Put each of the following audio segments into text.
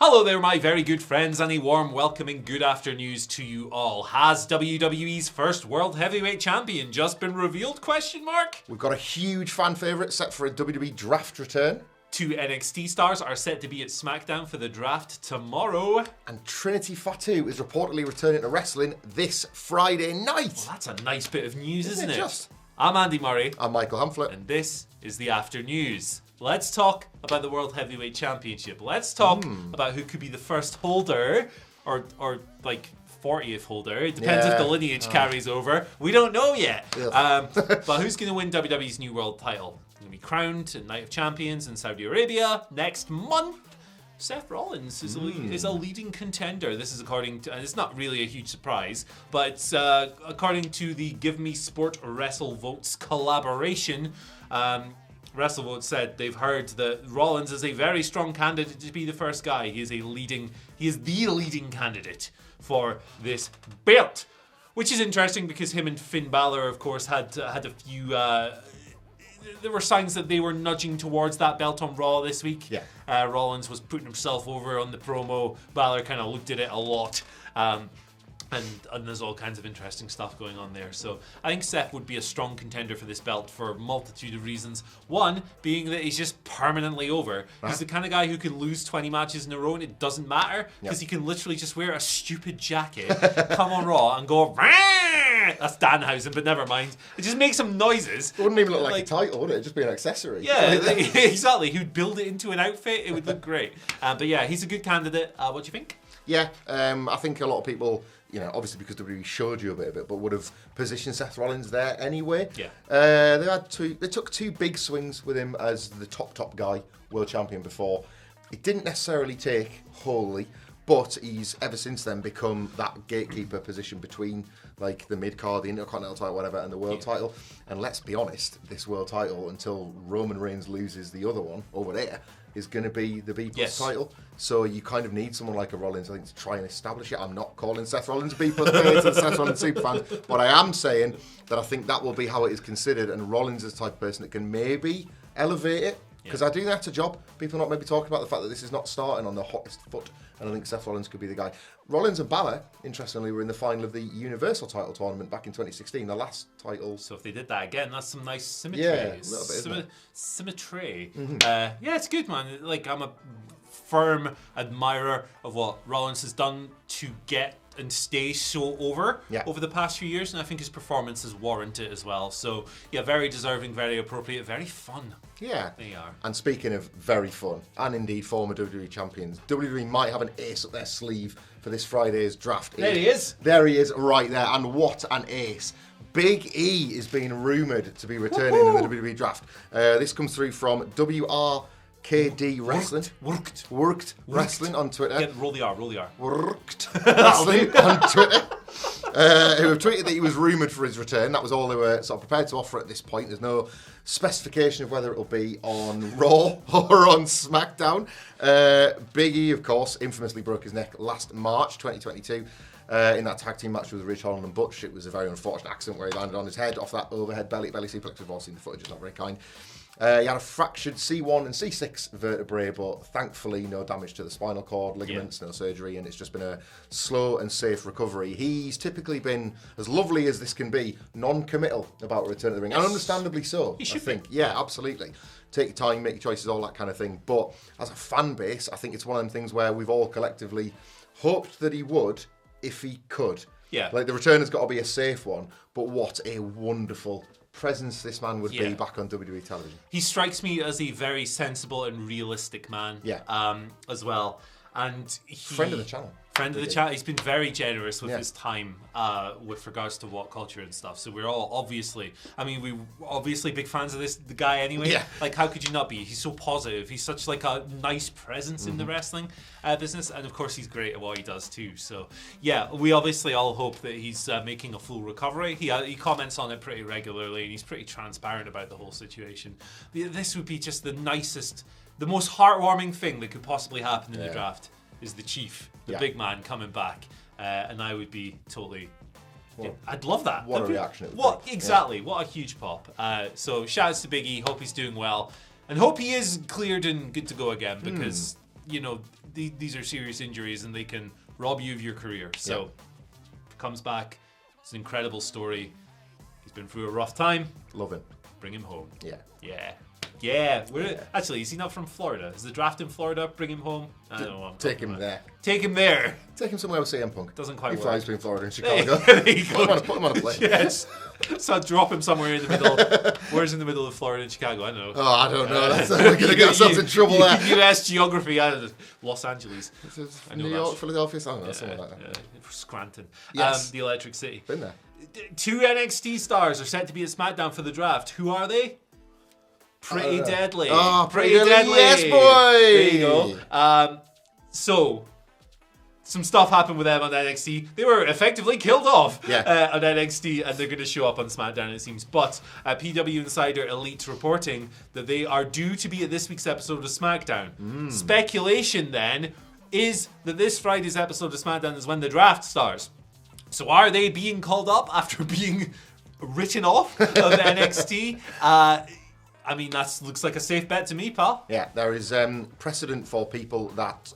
Hello there, my very good friends, and a warm welcoming good afternoon to you all. Has WWE's first World Heavyweight Champion just been revealed? ? We've got a huge fan favourite set for a WWE draft return. 2 NXT stars are set to be at SmackDown for the draft tomorrow. And Trinity Fatu is reportedly returning to wrestling this Friday night. Well, that's a nice bit of news, isn't it? Just? I'm Andy Murray. I'm Michael Hamflett. And this is the After News. Let's talk about the World Heavyweight Championship. Let's talk about who could be the first holder, or like 40th holder. It depends if the lineage carries over. We don't know yet. But who's going to win WWE's new world title? Going to be crowned at Night of Champions in Saudi Arabia next month. Seth Rollins is a leading contender. This is according to, and it's not really a huge surprise, but according to the Give Me Sport WrestleVotes collaboration, WrestleVotes said they've heard that Rollins is a very strong candidate to be the first guy. He is the leading candidate for this belt, which is interesting because him and Finn Balor, of course, had a few. There were signs that they were nudging towards that belt on Raw this week. Yeah. Rollins was putting himself over on the promo. Balor kind of looked at it a lot. And there's all kinds of interesting stuff going on there. So I think Seth would be a strong contender for this belt for a multitude of reasons. One being that he's just permanently over. He's the kind of guy who can lose 20 matches in a row and it doesn't matter because he can literally just wear a stupid jacket, come on Raw and go, Rah! That's Danhausen, but never mind. It just makes some noises. It wouldn't even look like a title, would it? It'd just be an accessory. Yeah, exactly. He'd build it into an outfit. It would look great. But yeah, he's a good candidate. What do you think? Yeah, I think a lot of people, obviously because WWE showed you a bit of it, but would have positioned Seth Rollins there anyway. Yeah. They took 2 big swings with him as the top guy, world champion before. It didn't necessarily take wholly, but he's ever since then become that gatekeeper position between like the mid-card, the Intercontinental title, whatever, and the world title. And let's be honest, this world title, until Roman Reigns loses the other one over there, is going to be the B+ title. So you kind of need someone like a Rollins, I think, to try and establish it. I'm not calling Seth Rollins B+ to the Seth Rollins superfan, but I am saying that I think that will be how it is considered, and Rollins is the type of person that can maybe elevate it. Because I do think that's a job. People are not maybe talking about the fact that this is not starting on the hottest foot, and I think Seth Rollins could be the guy. Rollins and Balor, interestingly, were in the final of the Universal title tournament back in 2016, the last title. So if they did that again, that's some nice symmetry. Yeah, a little bit, isn't it? Symmetry. Yeah, it's good, man. Like, I'm a firm admirer of what Rollins has done to get and stay so over the past few years, and I think his performances warrant it as well. So yeah, very deserving, very appropriate, very fun. Yeah, they are. And speaking of very fun, and indeed former WWE champions, WWE might have an ace up their sleeve for this Friday's draft. There he is. There he is, right there, and what an ace. Big E is being rumoured to be returning in the WWE draft. This comes through from WRKD Wrestling. Worked Wrestling on Twitter. Yeah, roll the R. Worked Wrestling on Twitter. Who have tweeted that he was rumoured for his return. That was all they were sort of prepared to offer at this point. There's no specification of whether it'll be on Raw or on SmackDown. Big E, of course, infamously broke his neck last March 2022 in that tag team match with Ridge Holland and Butch. It was a very unfortunate accident where he landed on his head off that overhead belly suplex. We've all seen the footage, it's not very kind. He had a fractured C1 and C6 vertebrae, but thankfully no damage to the spinal cord, ligaments, no surgery, and it's just been a slow and safe recovery. He's typically been, as lovely as this can be, non-committal about return to the ring, and understandably so, I think. Yeah, absolutely. Take your time, make your choices, all that kind of thing. But as a fan base, I think it's one of them things where we've all collectively hoped that he would, if he could. Yeah. Like, the return has got to be a safe one, but what a wonderful presence this man would be back on WWE television. He strikes me as a very sensible and realistic man. As well. And friend of the channel. Friend of the channel. He's been very generous with his time with regards to WhatCulture and stuff. So we're all obviously big fans of the guy anyway. Yeah. Like, how could you not be? He's so positive. He's such like a nice presence in the wrestling business, and of course he's great at what he does too. So yeah, we obviously all hope that he's making a full recovery. He comments on it pretty regularly, and he's pretty transparent about the whole situation. This would be just the nicest, the most heartwarming thing that could possibly happen in the draft. Is the Chief, the big man, coming back, and I would be totally. I'd love that. What a reaction it would be. Exactly. What a huge pop. So shout outs to Big E. Hope he's doing well, and hope he is cleared and good to go again, because these are serious injuries and they can rob you of your career. So comes back. It's an incredible story. He's been through a rough time. Love him. Bring him home. Yeah. Actually, is he not from Florida? Is the draft in Florida? Bring him home. I don't know. Take him there. Take him there. Take him somewhere with CM Punk. Doesn't quite he work. flies between Florida and Chicago. There you go. Put him on a plane. Yes. So drop him somewhere in the middle. Where's in the middle of Florida and Chicago? I don't know. Oh, I don't know. We're going to get ourselves in trouble there. U.S. geography. I don't know. Los Angeles. New York, Philadelphia, something like that. Scranton. Yes. The Electric City. Been there. 2 NXT stars are set to be at SmackDown for the draft. Who are they? Pretty Deadly. Oh, Pretty Deadly. Yes, boy. There you go. So, some stuff happened with them on NXT. They were effectively killed off on NXT, and they're going to show up on SmackDown, it seems. But PW Insider Elite reporting that they are due to be at this week's episode of SmackDown. Speculation, then, is that this Friday's episode of SmackDown is when the draft starts. So are they being called up after being written off of NXT? I mean, that looks like a safe bet to me, pal. Yeah, there is precedent for people that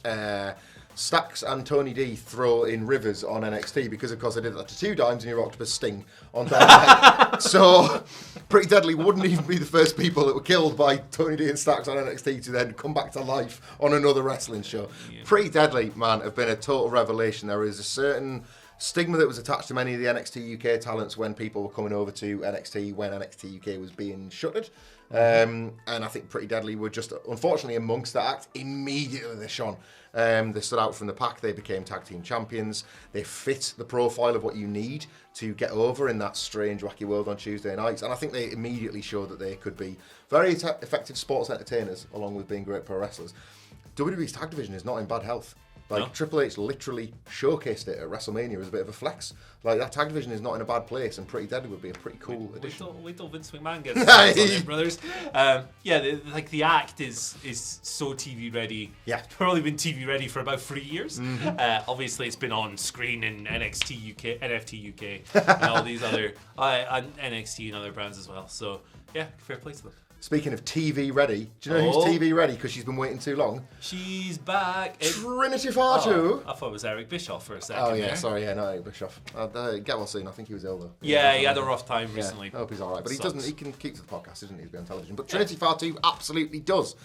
Stax and Tony D throw in rivers on NXT because, of course, they did that to 2 Dimes and your Octopus Sting on Dynamite. So, Pretty Deadly wouldn't even be the first people that were killed by Tony D and Stax on NXT to then come back to life on another wrestling show. Yeah. Pretty Deadly, man, have been a total revelation. There is a certain stigma that was attached to many of the NXT UK talents when people were coming over to NXT when NXT UK was being shuttered. And I think Pretty Deadly were just, unfortunately, amongst that act. Immediately they shone. They stood out from the pack. They became tag team champions. They fit the profile of what you need to get over in that strange, wacky world on Tuesday nights. And I think they immediately showed that they could be very effective sports entertainers, along with being great pro wrestlers. WWE's tag division is not in bad health. Like, Triple H literally showcased it at WrestleMania as a bit of a flex. Like, that tag division is not in a bad place, and Pretty Deadly would be a pretty cool addition. Wait till Vince McMahon gets on it, brothers. The act is so TV ready. Yeah. It's probably been TV ready for about 3 years. Obviously, it's been on screen in NXT UK, NFT UK, and all these other, and NXT and other brands as well. So, yeah, fair play to them. Speaking of TV ready, do you know who's TV ready because she's been waiting too long? She's back. Trinity Fatu. I thought it was Eric Bischoff for a second. Oh, yeah, sorry, not Eric Bischoff. Get well soon. I think he was ill, though. Yeah, he had a rough time recently. I hope he's all right. But he can keep to the podcast, doesn't he, to be on television. But Trinity Fatu absolutely does.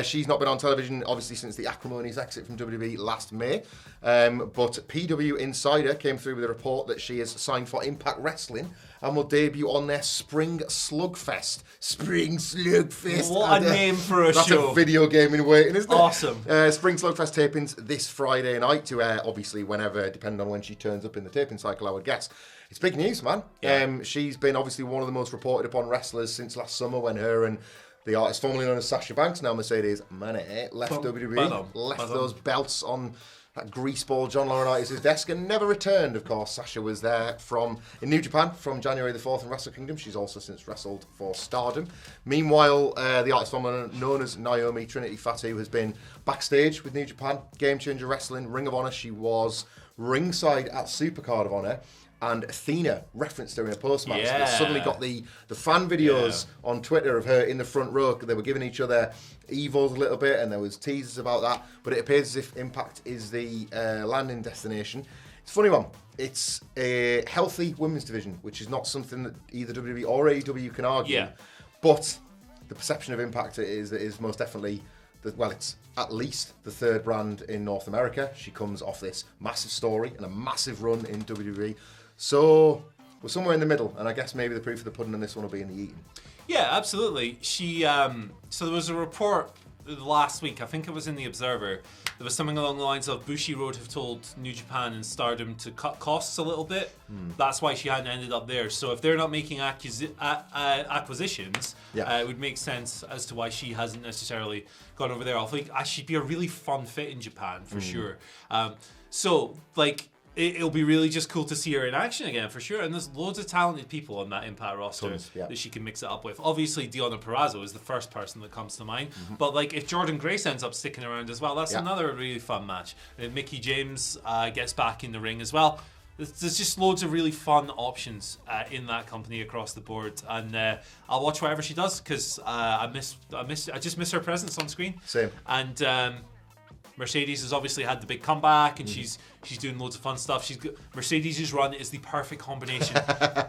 She's not been on television, obviously, since the acrimonious exit from WWE last May. But PW Insider came through with a report that she has signed for Impact Wrestling and will debut on their Spring Slugfest. Spring Slugfest. What a name for a show. That's a video game in waiting, isn't it? Awesome. Spring Slugfest tapings this Friday night to air, obviously, whenever, depending on when she turns up in the taping cycle, I would guess. It's big news, man. Yeah. She's been, obviously, one of the most reported upon wrestlers since last summer when her and the artist formerly known as Sasha Banks, now Mercedes Moné, left WWE, left those belts on that greaseball John Laurinaitis' desk and never returned. Of course, Sasha was there in New Japan from January the 4th in Wrestle Kingdom. She's also since wrestled for Stardom. Meanwhile, the artist formerly known as Naomi Trinity Fatu has been backstage with New Japan, Game Changer Wrestling, Ring of Honor. She was ringside at Supercard of Honor. And Athena referenced her in a post-match. Yeah. They suddenly got the fan videos on Twitter of her in the front row. They were giving each other evils a little bit, and there was teasers about that. But it appears as if Impact is the landing destination. It's a funny one. It's a healthy women's division, which is not something that either WWE or AEW can argue. Yeah. But the perception of Impact is most definitely, it's at least the third brand in North America. She comes off this massive story and a massive run in WWE. So we're somewhere in the middle, and I guess maybe the proof of the pudding on this one will be in the eating. Yeah, absolutely. She so there was a report last week, I think it was in the Observer. There was something along the lines of Bushiroad have told New Japan and Stardom to cut costs a little bit. That's why she hadn't ended up there. So if they're not making acquisitions, it would make sense as to why she hasn't necessarily gone over there. I think she'd be a really fun fit in Japan for sure. It'll be really just cool to see her in action again, for sure. And there's loads of talented people on that Impact roster that she can mix it up with. Obviously, Deonna Purrazzo is the first person that comes to mind. But if Jordan Grace ends up sticking around as well, that's another really fun match. And Mickie James gets back in the ring as well. There's just loads of really fun options in that company across the board, and I'll watch whatever she does because I just miss her presence on screen. Same. And Mercedes has obviously had the big comeback, and she's doing loads of fun stuff. Mercedes' run is the perfect combination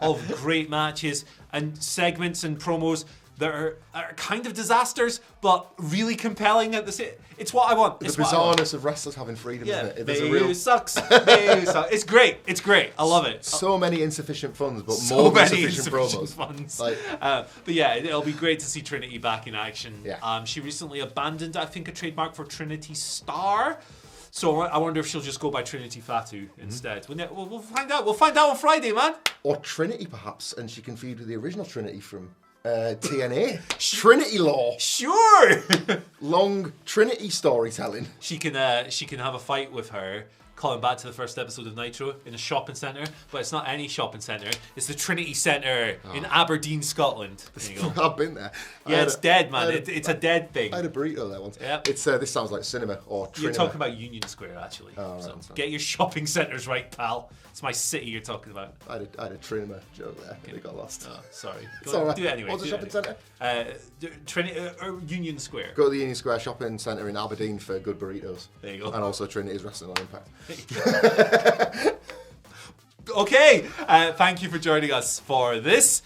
of great matches and segments and promos that are kind of disasters, but really compelling at the same. It's what I want. The bizarreness of wrestlers having freedom, isn't it? It sucks. It's great. It's great. I love it. So many insufficient funds, but So more many insufficient promos. funds. Like, but yeah, it'll be great to see Trinity back in action. Yeah. She recently abandoned, I think, a trademark for Trinity Star. So I wonder if she'll just go by Trinity Fatu instead. We'll find out. We'll find out on Friday, man. Or Trinity, perhaps, and she can feud with the original Trinity from TNA. Trinity Law. Sure. Long Trinity storytelling. She can have a fight with her, calling back to the first episode of Nitro, in a shopping centre, but it's not any shopping centre. It's the Trinity Centre in Aberdeen, Scotland. There you go. I've been there. Yeah, it's dead, man. It's a dead thing. I had a burrito there once. Yep. It's this sounds like cinema or Trinity. You're talking about Union Square, actually. Oh, right, so that's right. get your shopping centres right, pal. It's my city you're talking about. I had a Trinity joke there. Okay. They got lost. Oh, sorry. It's all right. Do it anyway. What's the shopping centre? Union Square. Go to the Union Square Shopping Centre in Aberdeen for good burritos. There you go. And also Trinity's Wrestling on Impact. Okay. Thank you for joining us for this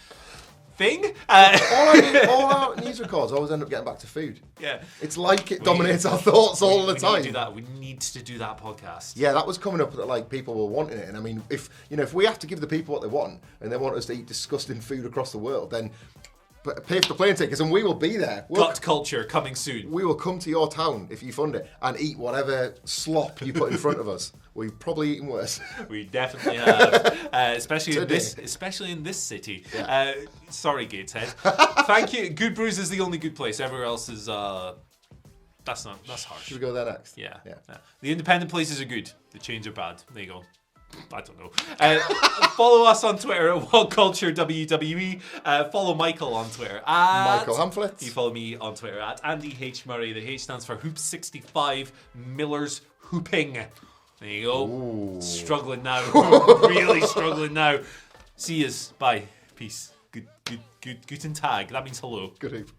thing. all our news records always end up getting back to food. Yeah. It's like it dominates our thoughts all the time. We need to do that. We need to do that podcast. Yeah, that was coming up that like people were wanting it, and I mean, if we have to give the people what they want, and they want us to eat disgusting food across the world, then pay for the plane tickets, and we will be there. WhatCulture coming soon. We will come to your town if you fund it and eat whatever slop you put in front of us. We've probably eaten worse. We definitely have, especially in this city. Yeah. Sorry, Gateshead. Thank you. Good Brews is the only good place. Everywhere else is that's harsh. Should we go there next? Yeah. The independent places are good. The chains are bad. There you go. I don't know. Follow us on Twitter at WhatCulture WWE. Follow Michael on Twitter at Michael Hamflet. You follow me on Twitter at Andy H Murray. The H stands for Hoop65 Miller's Hooping. There you go. Ooh. Struggling now. Really struggling now. See yous. Bye. Peace. Guten Tag. That means hello. Good hoop.